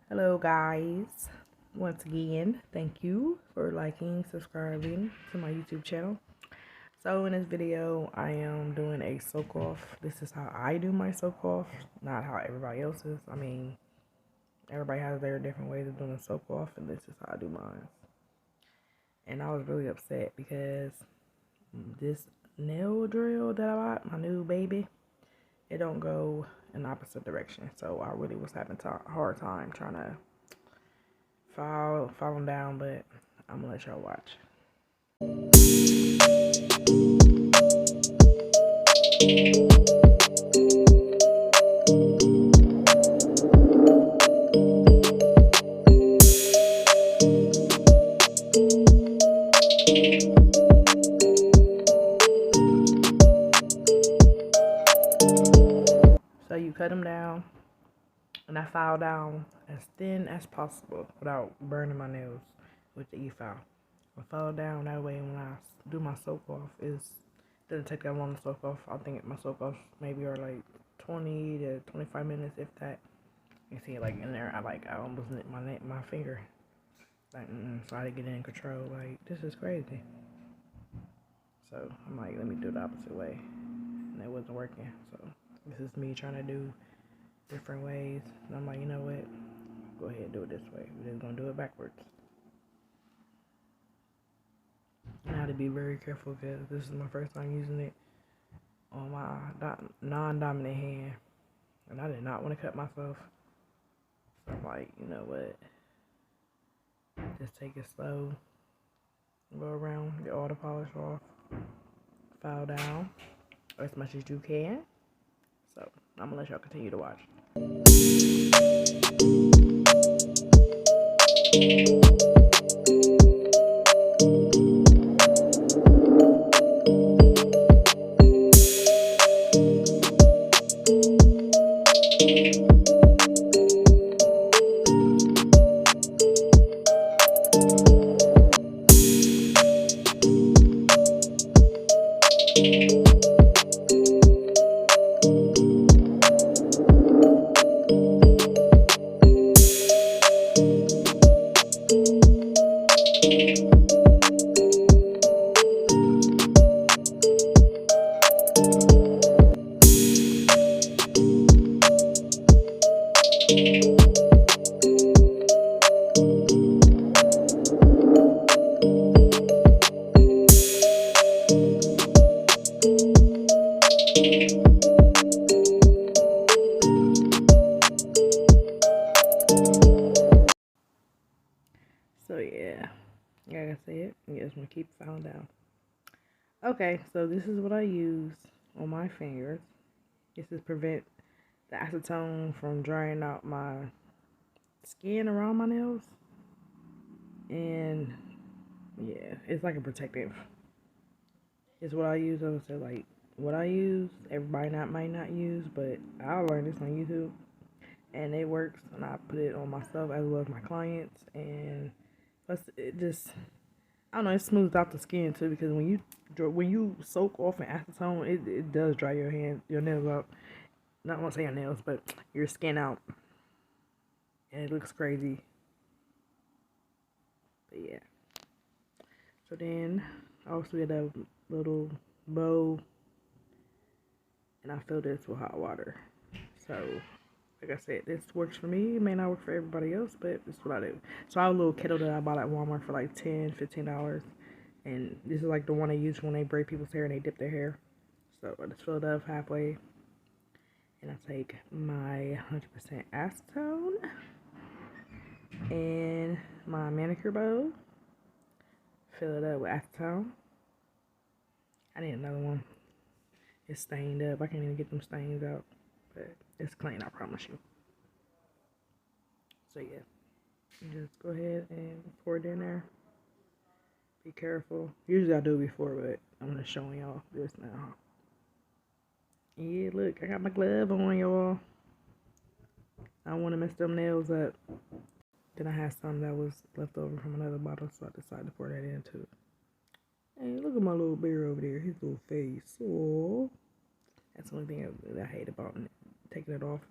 Hello guys, once again thank you for liking, subscribing to my YouTube channel. So in this video I am doing a soak off. This is how I do my soak off, not how everybody else is. I mean, everybody has their different ways of doing a soak off, and this is how I do mine. And I was really upset because this nail drill that I bought, my new baby, it don't go in the opposite direction. So I really was having a hard time trying to fall them down, but I'm gonna let y'all watch. So you cut them down, and I file down as thin as possible without burning my nails with the E-file. I file down that way when I do my soak off. It doesn't take that long to soak off. I think my soak offs maybe are like 20 to 25 minutes, if that. You see it like in there. I almost nicked my finger. Like, so I had to get in control. Like, this is crazy. So I'm like, let me do it the opposite way, and it wasn't working. So this is me trying to do different ways, and I'm like, you know what? Go ahead and do it this way. We're just gonna do it backwards. And I had to be very careful because this is my first time using it on my non-dominant hand, and I did not want to cut myself. So I'm like, you know what? Just take it slow. Go around, get all the polish off, file down as much as you can. So I'm gonna let y'all continue to watch. So yeah, like I said, you just want to keep filing down. Okay, so this is what I use on my fingers. This is prevent the acetone from drying out my skin around my nails. And yeah, it's like a protective. It's what I use. I would say like what I use. Everybody might not use, but I learned this on YouTube, and it works. And I put it on myself as well as my clients, and plus it just, I don't know, it smooths out the skin too, because when you soak off in acetone, it does dry your nails out. Not want to say your nails, but your skin out, and it looks crazy. But yeah. So then I also get a little bowl, and I fill this with hot water. So like I said, this works for me. It may not work for everybody else, but this is what I do. So I have a little kettle that I bought at Walmart for like $10, $15. And this is like the one they use when they braid people's hair and they dip their hair. So I just fill it up halfway. And I take my 100% acetone and my manicure bowl. Fill it up with acetone. I need another one. It's stained up. I can't even get them stains out. But it's clean, I promise you. So yeah. Just go ahead and pour it in there. Be careful. Usually I do it before, but I'm just showing y'all this now. Yeah, look, I got my glove on, y'all. I don't want to mess them nails up. Then I had some that was left over from another bottle, so I decided to pour that in too. Hey, look at my little bear over there, his little face. Oh, that's the only thing that I hate about taking it off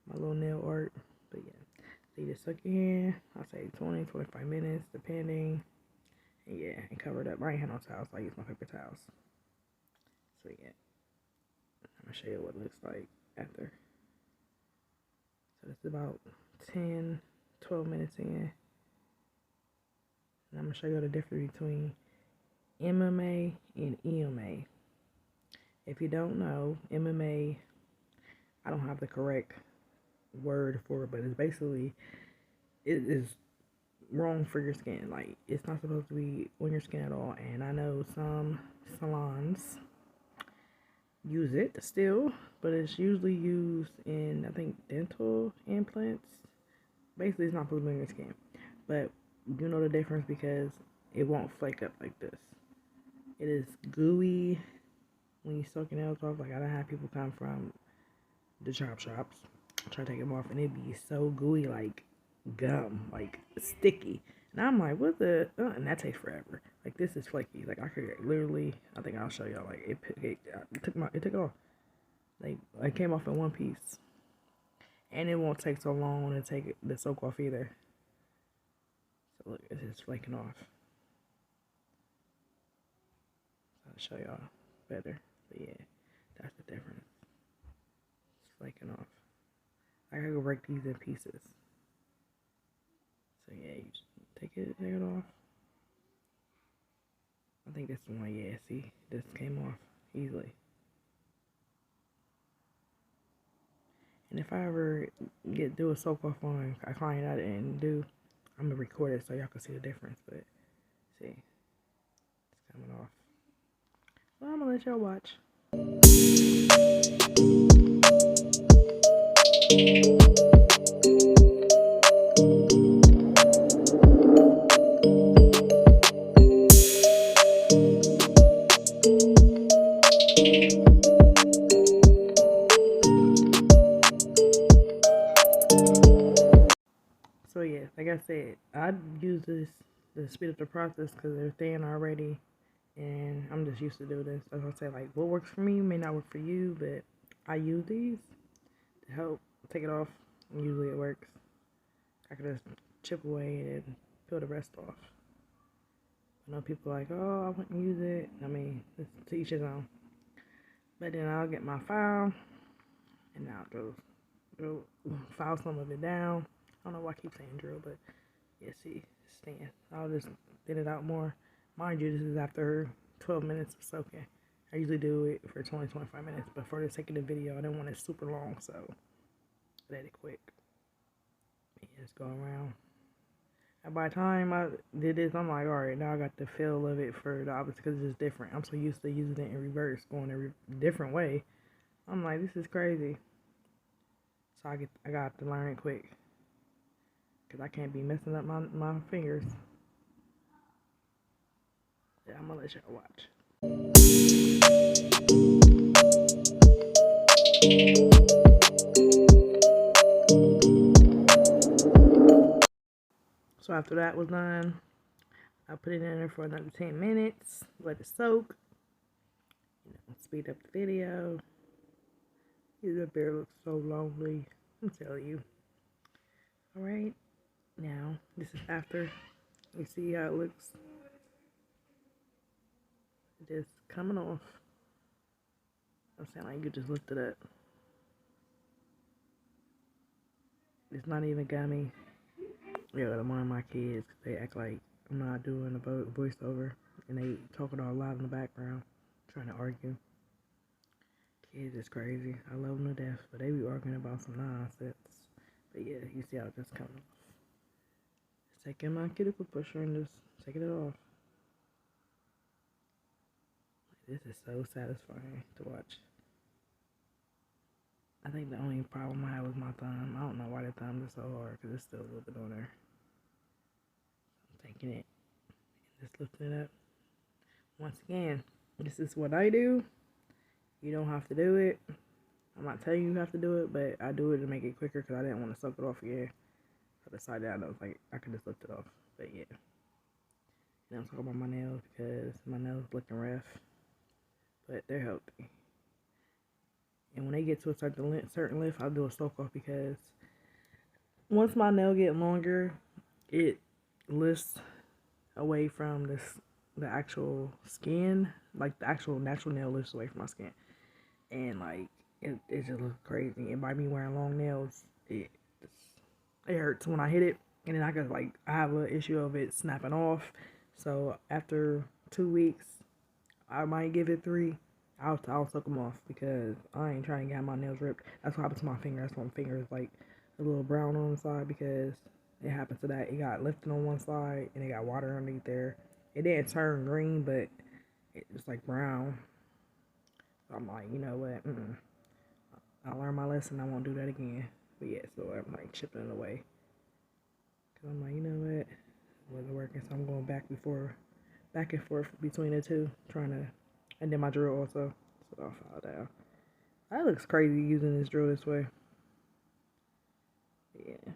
my little nail art. But yeah, see, it to soak in. I'll say 20, 25 minutes, depending. And yeah, and cover it up. I ain't had no towels, so I use my paper towels. So yeah, I'm gonna show you what it looks like after. So it's about 10, 12 minutes in. And I'm gonna show you the difference between MMA and EMA. If you don't know, MMA, I don't have the correct word for it, but it's basically, it is wrong for your skin. Like, it's not supposed to be on your skin at all. And I know some salons use it still, but it's usually used in, I think, dental implants. Basically, it's not supposed to be on your skin, but you know the difference because it won't flake up like this. It is gooey when you soak your nails off. Like, I done had people come from the chop shops, try to take them off, and it'd be so gooey, like gum, like sticky. And I'm like, what the? And that takes forever. Like, this is flaky. Like, I could literally, I think I'll show y'all. Like, it took off. Like, it came off in one piece, and it won't take so long to take the soak off either. So look, it's just flaking off. So I'll show y'all better. But yeah, that's the difference. It's flaking off. I gotta go break these in pieces. So yeah, you just take it off. I think this one, yeah, see, this came off easily. And if I ever do a soak off on a client I didn't do, I'm gonna record it so y'all can see the difference. But see, it's coming off. Well, I'm gonna let y'all watch. So yeah, like I said, I use this to speed up the process because they're thin already, and I'm just used to doing this. As I say, like, what works for me may not work for you, but I use these to help take it off, and usually it works. I can just chip away and peel the rest off. I know people are like, oh, I wouldn't use it. I mean, it's to each his own. But then I'll get my file, and I'll go file some of it down. I don't know why I keep saying drill, but yeah, see, stand. I'll just thin it out more. Mind you, this is after 12 minutes of soaking. I usually do it for 20-25 minutes, but for the sake of the video, I didn't want it super long, so I did it quick. Yeah, just go around. And by the time I did this, I'm like, alright, now I got the feel of it for the opposite because it's just different. I'm so used to using it in reverse, going a different way. I'm like, this is crazy. So I got to learn it quick. Because I can't be messing up my fingers. Yeah, I'm gonna let y'all watch. So after that was done, I put it in there for another 10 minutes. Let it soak. You know, speed up the video. The bear looks so lonely. I'm telling you. Alright. Now, this is after. You see how it looks? Just coming off. I'm saying like you just lift it up. It's not even gummy. Yeah, one of my kids, they act like I'm not doing a voiceover, and they talking all loud in the background, trying to argue. Kids is crazy. I love them to death, but they be arguing about some nonsense. But yeah, you see how it just comes off. Just taking my cuticle pusher and just taking it off. This is so satisfying to watch. I think the only problem I had was my thumb. I don't know why the thumb is so hard because it's still a little bit on there. I'm taking it and just lifting it up. Once again, this is what I do. You don't have to do it. I'm not telling you have to do it, but I do it to make it quicker because I didn't want to soak it off again. So I decided I was like, I could just lift it off. But yeah. Now I'm talking about my nails because my nails looking rough. But they're healthy. And when they get to a certain lift, I'll do a soak off because once my nail get longer, it lifts away from the actual skin, like the actual natural nail lifts away from my skin, and like it just looks crazy. And by me wearing long nails, it hurts when I hit it, and then I have an issue of it snapping off. So after 2 weeks, I might give it 3. I'll suck them off because I ain't trying to get my nails ripped. That's what happened to my finger. That's why my finger is like a little brown on the side because it happened to that. It got lifted on one side and it got water underneath there. It didn't turn green, but it was like brown. So I'm like, you know what? I learned my lesson. I won't do that again. But yeah, so I'm like chipping it away. Cause I'm like, you know what? It wasn't working, so I'm going back and forth between the two, trying to, and then my drill also. So I'll fall down. That looks crazy using this drill this way. Yeah.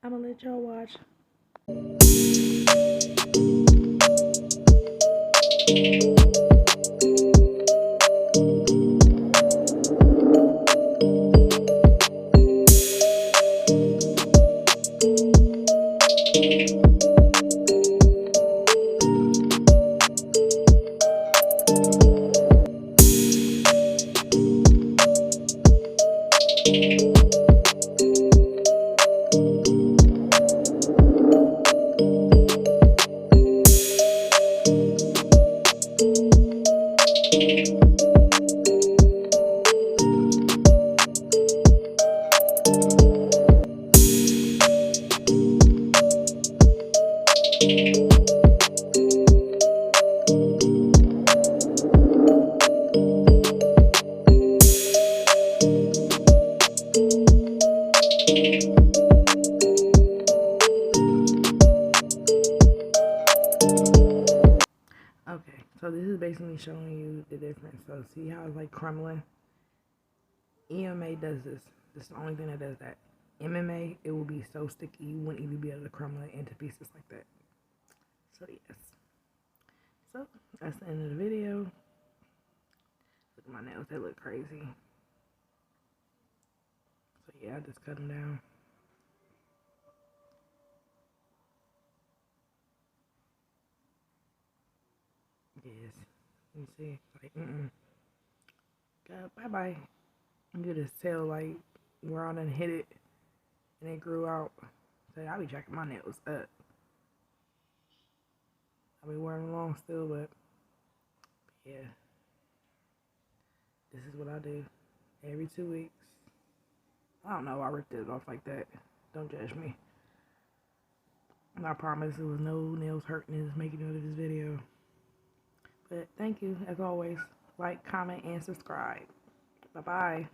I'm gonna let y'all watch. Okay, so this is basically showing you the difference. So see how it's like crumbling? EMA does this. This is the only thing that does that. MMA, it will be so sticky you wouldn't even be able to crumble it into pieces like that. So yes. So that's the end of the video. Look at my nails, they look crazy. So yeah, I just cut them down. Yes. You see, like, God, bye-bye. You could just tell, like, where I done hit it and it grew out. So I be jacking my nails up. I be wearing them long still, but yeah. This is what I do every 2 weeks. I don't know why I ripped it off like that. Don't judge me. I promise there was no nails hurting in making of this video. But thank you, as always. Like, comment, and subscribe. Bye-bye.